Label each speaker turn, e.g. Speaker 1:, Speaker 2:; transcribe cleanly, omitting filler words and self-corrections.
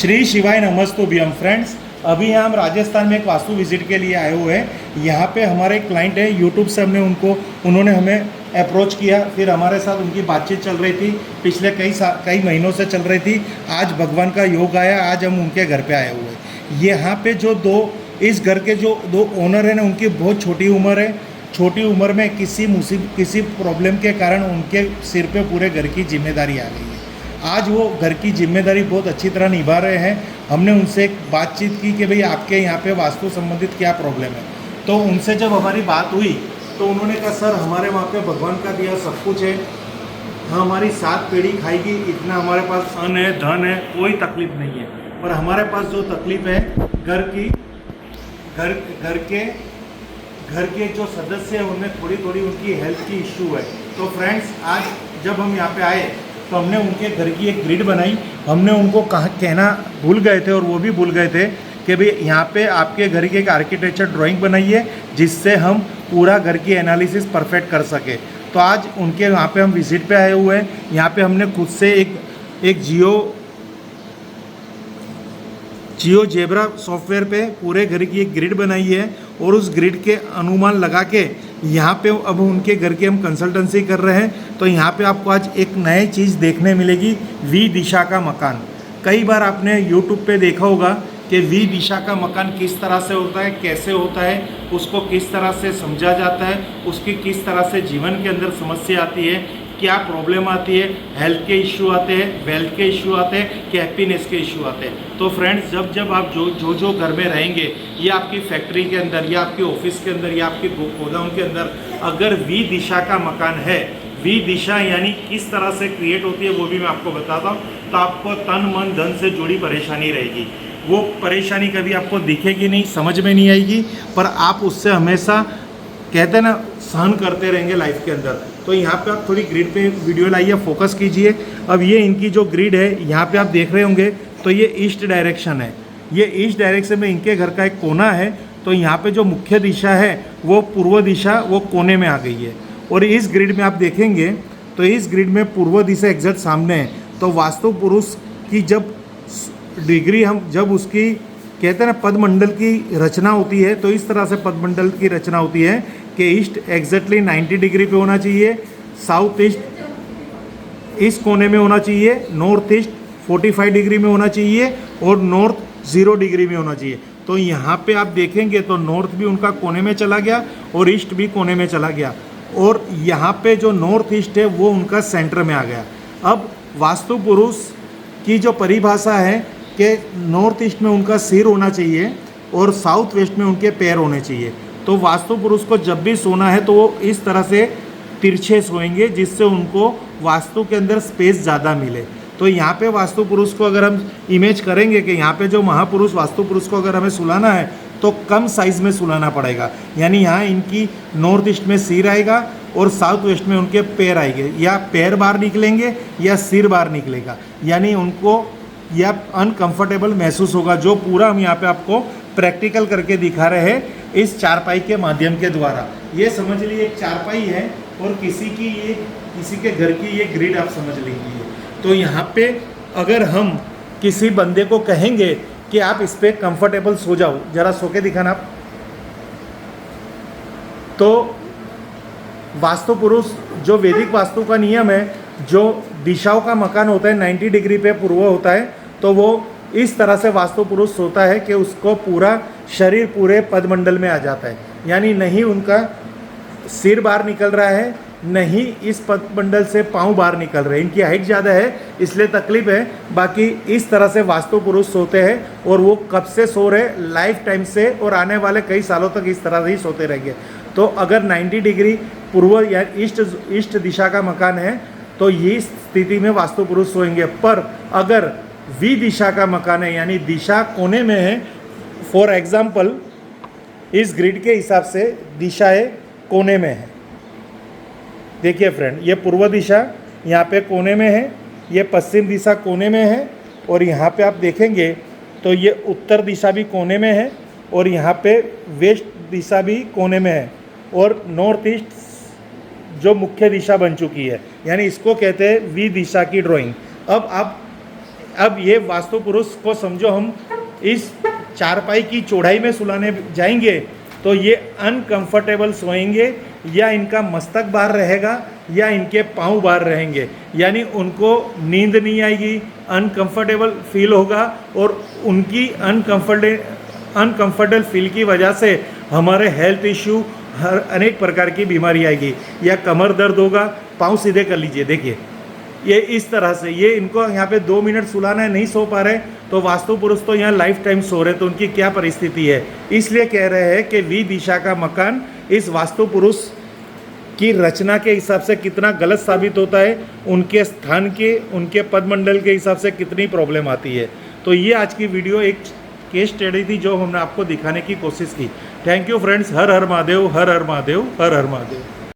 Speaker 1: श्री शिवाय नमस्तुभ्यम फ्रेंड्स। अभी यहाँ हम राजस्थान में एक वास्तु विजिट के लिए आए हुए हैं। यहाँ पे हमारे एक क्लाइंट है, यूट्यूब से उन्होंने हमें अप्रोच किया, फिर हमारे साथ उनकी बातचीत चल रही थी, पिछले कई महीनों से चल रही थी। आज भगवान का योग आया, आज हम उनके घर पे आए हुए हैं। यहाँ पे इस घर के जो दो ओनर हैं ना, उनकी बहुत छोटी उम्र है। छोटी उम्र में किसी प्रॉब्लम के कारण उनके सिर पे पूरे घर की जिम्मेदारी आ गई है। आज वो घर की जिम्मेदारी बहुत अच्छी तरह निभा रहे हैं। हमने उनसे एक बातचीत की कि भाई आपके यहाँ पे वास्तु संबंधित क्या प्रॉब्लम है। तो उनसे जब हमारी बात हुई तो उन्होंने कहा सर हमारे वहाँ पे भगवान का दिया सब कुछ है, हमारी 7 पीढ़ी खाएगी, इतना हमारे पास अन्न है, धन है, कोई तकलीफ नहीं है। पर हमारे पास जो तकलीफ है घर के जो सदस्य हैं उनमें थोड़ी उनकी हेल्थ की इश्यू है। तो फ्रेंड्स, आज जब हम यहाँ पे आए तो हमने उनके घर की एक ग्रिड बनाई। हमने उनको कहना भूल गए थे और वो भी भूल गए थे कि भाई यहाँ पे आपके घर की एक आर्किटेक्चर ड्राइंग बनाइए जिससे हम पूरा घर की एनालिसिस परफेक्ट कर सके। तो आज उनके यहाँ पे हम विजिट पे आए हुए हैं। यहाँ पे हमने खुद से एक जियो जेब्रा सॉफ्टवेयर पे पूरे घर की एक ग्रिड बनाई है और उस ग्रिड के अनुमान लगा के यहाँ पे अब उनके घर की हम कंसल्टेंसी कर रहे हैं। तो यहाँ पे आपको आज एक नई चीज़ देखने मिलेगी, वी दिशा का मकान। कई बार आपने यूट्यूब पे देखा होगा कि वी दिशा का मकान किस तरह से होता है, कैसे होता है, उसको किस तरह से समझा जाता है, उसकी किस तरह से जीवन के अंदर समस्या आती है, क्या प्रॉब्लम आती है, हेल्थ के इश्यू आते हैं, वेल्थ के इश्यू आते हैं, कि हैप्पीनेस के इश्यू आते हैं। तो फ्रेंड्स, जब आप जो घर में रहेंगे, या आपकी फैक्ट्री के अंदर, या आपके ऑफिस के अंदर, या आपके गोदाम के अंदर अगर वी दिशा का मकान है, वी दिशा यानी किस तरह से क्रिएट होती है वो भी मैं आपको बताता हूँ। तो आपको तन मन धन से जुड़ी परेशानी रहेगी। वो परेशानी कभी आपको दिखेगी नहीं, समझ में नहीं आएगी, पर आप उससे हमेशा कहते हैं ना सहन करते रहेंगे लाइफ के अंदर। तो यहाँ पे आप थोड़ी ग्रिड पे वीडियो लाइए, फोकस कीजिए। अब ये इनकी जो ग्रिड है यहाँ पे आप देख रहे होंगे, तो ये ईस्ट डायरेक्शन है। ये ईस्ट डायरेक्शन में इनके घर का एक कोना है। तो यहाँ पे जो मुख्य दिशा है वो पूर्व दिशा, वो कोने में आ गई है। और इस ग्रिड में आप देखेंगे तो इस ग्रिड में पूर्व दिशा एग्जैक्ट सामने है। तो वास्तु पुरुष की जब उसकी कहते हैं ना पदमंडल की रचना होती है, तो इस तरह से पदमंडल की रचना होती है कि ईस्ट एग्जैक्टली 90 डिग्री पे होना चाहिए, साउथ ईस्ट इस कोने में होना चाहिए, नॉर्थ ईस्ट 45 डिग्री में होना चाहिए और नॉर्थ 0 डिग्री में होना चाहिए। तो यहाँ पे आप देखेंगे तो नॉर्थ भी उनका कोने में चला गया और ईस्ट भी कोने में चला गया, और यहाँ पे जो नॉर्थ ईस्ट है वो उनका सेंटर में आ गया। अब वास्तु पुरुष की जो परिभाषा है कि नॉर्थ ईस्ट में उनका सिर होना चाहिए और साउथ वेस्ट में उनके पैर होने चाहिए। तो वास्तु पुरुष को जब भी सोना है तो वो इस तरह से तिरछे सोएंगे जिससे उनको वास्तु के अंदर स्पेस ज़्यादा मिले। तो यहाँ पे वास्तु पुरुष को अगर हम इमेज करेंगे कि यहाँ पे जो महापुरुष वास्तु पुरुष को अगर हमें सुलाना है तो कम साइज़ में सुलाना पड़ेगा। यानी यहाँ इनकी नॉर्थ ईस्ट में सिर आएगा और साउथ वेस्ट में उनके पैर आएंगे, या पैर बाहर निकलेंगे या सिर बाहर निकलेगा, यानी उनको या अनकंफर्टेबल महसूस होगा। जो पूरा हम यहाँ पे आपको प्रैक्टिकल करके दिखा रहे हैं इस चारपाई के माध्यम के द्वारा। ये समझ लीजिए एक चारपाई है और किसी के घर की ये ग्रिड आप समझ लीजिए। तो यहाँ पे अगर हम किसी बंदे को कहेंगे कि आप इस पर कंफर्टेबल सो जाओ, जरा सो के दिखाना आप, तो वास्तु पुरुष जो वैदिक वास्तु का नियम है, जो दिशाओं का मकान होता है 90 डिग्री पे पूर्व होता है, तो वो इस तरह से वास्तु पुरुष सोता है कि उसको पूरा शरीर पूरे पदमंडल में आ जाता है। यानी नहीं उनका सिर बाहर निकल रहा है, नहीं इस पदमंडल से पाँव बाहर निकल रहे हैं। इनकी हाइट ज़्यादा है इसलिए तकलीफ है, बाकी इस तरह से वास्तु पुरुष सोते हैं। और वो कब से सो रहे, लाइफ टाइम से, और आने वाले कई सालों तक इस तरह से ही सोते रहेंगे। तो अगर 90 डिग्री पूर्व या ईस्ट दिशा का मकान है तो ये स्थिति में वास्तु पुरुष सोएंगे। पर अगर वी दिशा का मकान है, यानी दिशा कोने में है, फॉर एग्जाम्पल इस ग्रिड के हिसाब से दिशाएं कोने में है। देखिए फ्रेंड, ये पूर्व दिशा यहाँ पे कोने में है, ये पश्चिम दिशा कोने में है, और यहाँ पे आप देखेंगे तो ये उत्तर दिशा भी कोने में है, और यहाँ पे वेस्ट दिशा भी कोने में है, और नॉर्थ ईस्ट जो मुख्य दिशा बन चुकी है। यानी इसको कहते हैं वी दिशा की ड्राइंग। अब आप अब ये वास्तु पुरुष को समझो हम इस चारपाई की चौड़ाई में सुलाने जाएंगे तो ये अनकंफर्टेबल सोएंगे, या इनका मस्तक बाहर रहेगा या इनके पाँव बाहर रहेंगे, यानी उनको नींद नहीं आएगी, अनकंफर्टेबल फील होगा, और उनकी अनकंफर्टेबल फील की वजह से हमारे हेल्थ इश्यू, हर अनेक प्रकार की बीमारी आएगी, या कमर दर्द होगा। पाँव सीधे कर लीजिए, देखिए ये इस तरह से, ये इनको यहाँ पे 2 मिनट सुलाना है, नहीं सो पा रहे, तो वास्तु पुरुष तो यहाँ लाइफ टाइम सो रहे, तो उनकी क्या परिस्थिति है। इसलिए कह रहे हैं कि वी दिशा का मकान इस वास्तु पुरुष की रचना के हिसाब से कितना गलत साबित होता है, उनके स्थान के, उनके पदमंडल के हिसाब से कितनी प्रॉब्लम आती है। तो ये आज की वीडियो एक केस स्टडी थी जो हमने आपको दिखाने की कोशिश की। Thank you friends. Her her Mahadev, her her Mahadev, her her Mahadev.